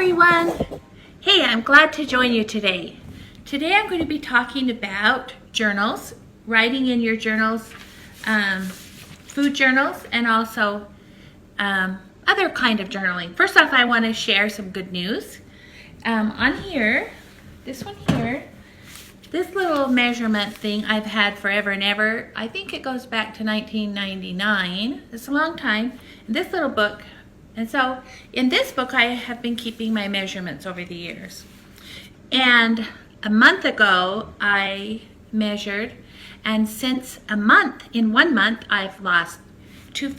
everyone. Hey, I'm glad to join you today. Today I'm going to be talking about journals, writing in your journals, food journals, and also other kind of journaling. First off, I want to share some good news. On here, this one here, this little measurement thing I've had forever and ever. I think it goes back to 1999. It's a long time. This little book. And so in this book, I have been keeping my measurements over the years. And a month ago, I measured, and since in 1 month, I've lost 2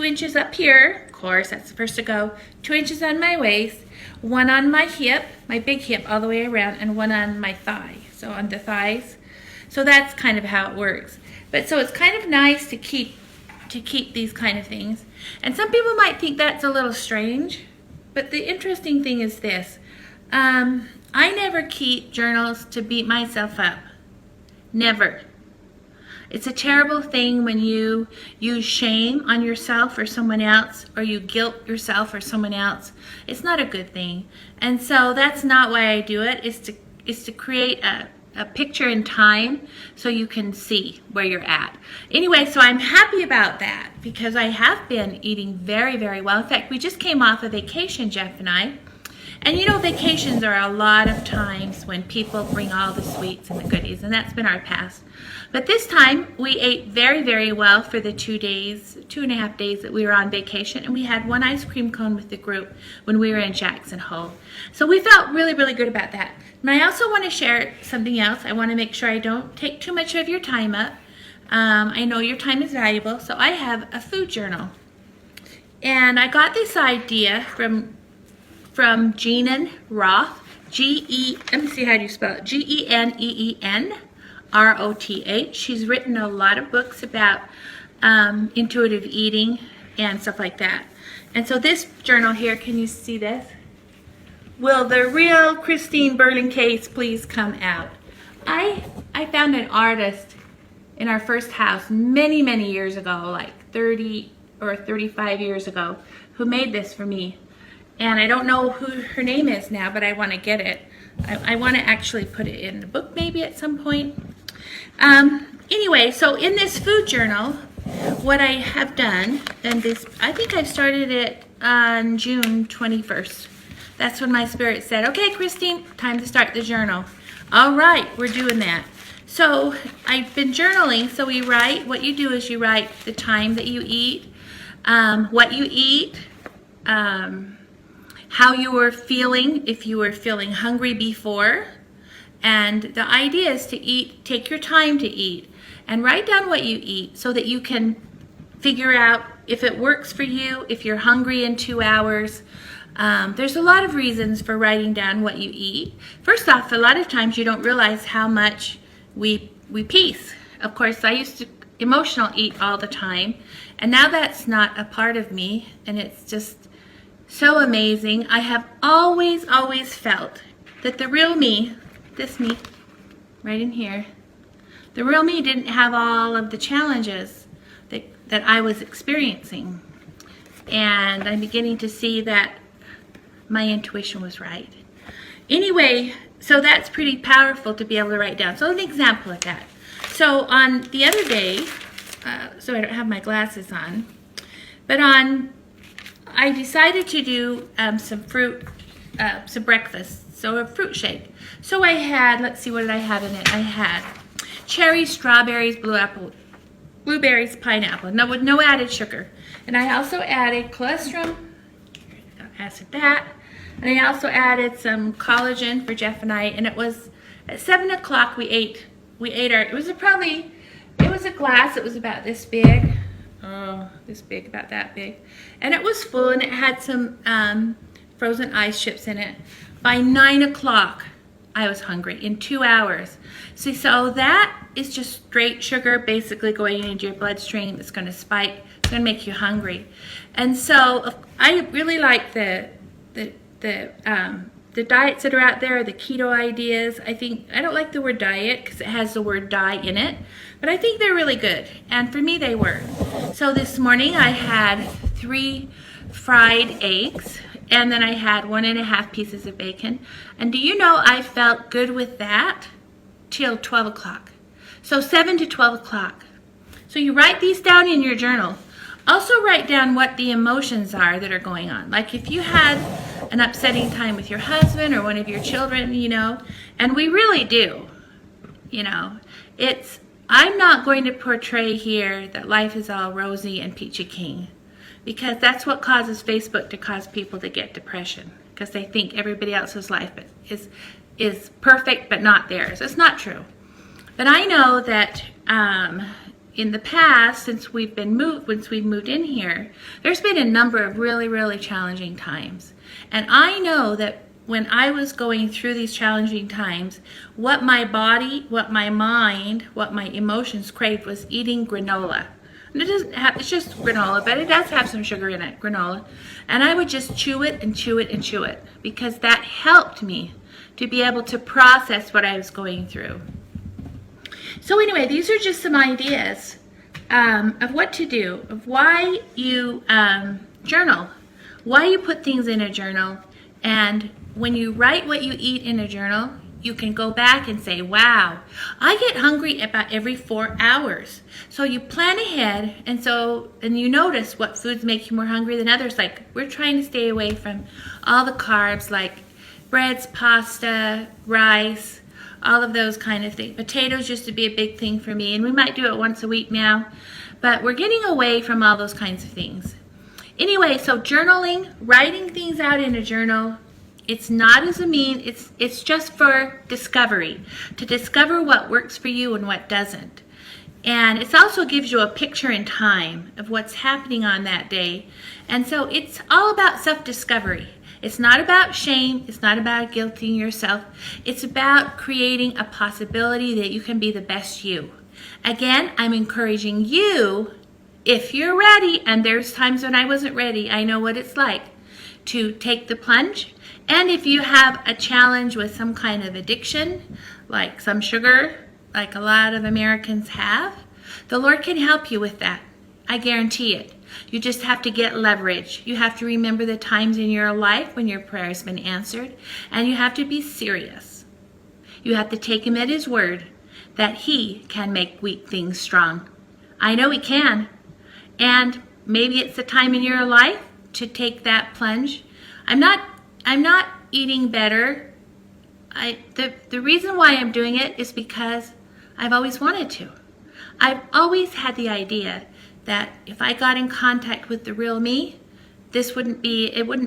inches up here. Of course, that's the first to go. 2 inches on my waist, 1 on my hip, my big hip all the way around, and 1 on my thigh. So on the thighs. So that's kind of how it works. But so it's kind of nice to keep these kind of things. And some people might think that's a little strange, but the interesting thing is this. I never keep journals to beat myself up. Never. It's a terrible thing when you use shame on yourself or someone else, or you guilt yourself or someone else. It's not a good thing. And so that's not why I do it. It's to create a picture in time so you can see where you're at. Anyway, so I'm happy about that because I have been eating very, very well. In fact, we just came off a vacation, Jeff and I. And you know, vacations are a lot of times when people bring all the sweets and the goodies, and that's been our past. But this time, we ate very, very well for the 2.5 days that we were on vacation, and we had 1 ice cream cone with the group when we were in Jackson Hole. So we felt really, really good about that. And I also want to share something else. I want to make sure I don't take too much of your time up. I know your time is valuable, so I have a food journal. And I got this idea from Geneen Roth, let me see how do you spell it, Geneenroth. She's written a lot of books about intuitive eating and stuff like that. And so this journal here, can you see this? Will the real Christine Berlin-Case please come out? I found an artist in our first house many, many years ago, like 30 or 35 years ago, who made this for me. And I don't know who her name is now, but I want to get it. I want to actually put it in the book maybe at some point. Anyway, so in this food journal, what I have done, and this, I think I started it on June 21st. That's when my spirit said, okay, Christine, time to start the journal. All right, we're doing that. So I've been journaling. So we write, what you do is you write the time that you eat, what you eat, how you were feeling, if you were feeling hungry before. And the idea is to eat, take your time to eat, and write down what you eat so that you can figure out if it works for you, if you're hungry in 2 hours. There's a lot of reasons for writing down what you eat. First off, a lot of times you don't realize how much we piece. Of course, I used to emotional eat all the time, and now that's not a part of me, and it's just so amazing. I have always, always felt that the real me, this me, right in here, the real me didn't have all of the challenges that I was experiencing. And I'm beginning to see that my intuition was right. Anyway, so that's pretty powerful to be able to write down. So an example of that. So on the other day, so I don't have my glasses on, but I decided to do some breakfast, so a fruit shake. So I had, let's see, what did I have in it? I had cherries, strawberries, blueberries, pineapple, with no added sugar. And I also added cholesterol, acid that, and I also added some collagen for Jeff and I. And it was at 7 o'clock we ate our, it was a glass, it was about this big. Oh, this big, about that big. And it was full, and it had some frozen ice chips in it. By 9 o'clock, I was hungry in 2 hours. See, so that is just straight sugar basically going into your bloodstream. It's going to spike. It's going to make you hungry. And so I really like the diets that are out there, the keto ideas. I don't like the word diet because it has the word die in it, but I think they're really good. And for me, they were. So this morning I had 3 fried eggs and then I had 1.5 pieces of bacon. And do you know I felt good with that till 12 o'clock. So 7 to 12 o'clock. So you write these down in your journal. Also write down what the emotions are that are going on. Like if you had an upsetting time with your husband or one of your children, you know, and we really do, you know, I'm not going to portray here that life is all rosy and peachy keen, because that's what causes Facebook to cause people to get depression, because they think everybody else's life is perfect but not theirs. It's not true. But I know that in the past, since we've moved in here, there's been a number of really, really challenging times. And I know that when I was going through these challenging times, what my body, what my mind, what my emotions craved was eating granola. And it's just granola, but it does have some sugar in it, granola. And I would just chew it and chew it and chew it, because that helped me to be able to process what I was going through. So anyway, these are just some ideas of what to do, of why you journal, why you put things in a journal. And when you write what you eat in a journal, you can go back and say, wow, I get hungry about every 4 hours. So you plan ahead, and you notice what foods make you more hungry than others. Like we're trying to stay away from all the carbs, like breads, pasta, rice, all of those kind of things. Potatoes used to be a big thing for me, and we might do it once a week now, but we're getting away from all those kinds of things. Anyway, so journaling, writing things out in a journal, it's not as a mean, it's just for discovery, to discover what works for you and what doesn't. And it also gives you a picture in time of what's happening on that day. And so it's all about self-discovery. It's not about shame. It's not about guilting yourself. It's about creating a possibility that you can be the best you. Again, I'm encouraging you, if you're ready, and there's times when I wasn't ready, I know what it's like, to take the plunge. And if you have a challenge with some kind of addiction, like some sugar, like a lot of Americans have, the Lord can help you with that. I guarantee it. You just have to get leverage. You have to remember the times in your life when your prayer has been answered, and you have to be serious. You have to take him at his word that he can make weak things strong. I know he can. And maybe it's a time in your life to take that plunge. I'm not eating better. The reason why I'm doing it is because I've always wanted to. I've always had the idea that if I got in contact with the real me, it wouldn't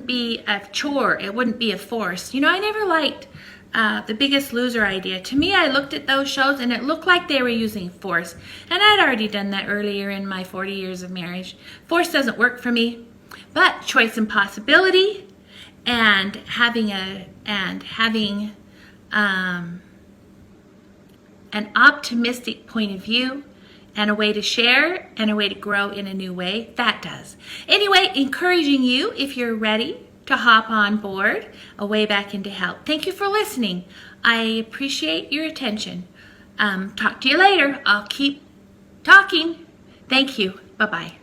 be a chore, it wouldn't be a force. You know, I never liked The Biggest Loser idea. To me, I looked at those shows and it looked like they were using force. And I'd already done that earlier in my 40 years of marriage. Force doesn't work for me, but choice and possibility, and having an optimistic point of view, and a way to share, and a way to grow in a new way, that does. Anyway, encouraging you, if you're ready, to hop on board A Way Back into Health. Thank you for listening. I appreciate your attention. Talk to you later. I'll keep talking. Thank you. Bye-bye.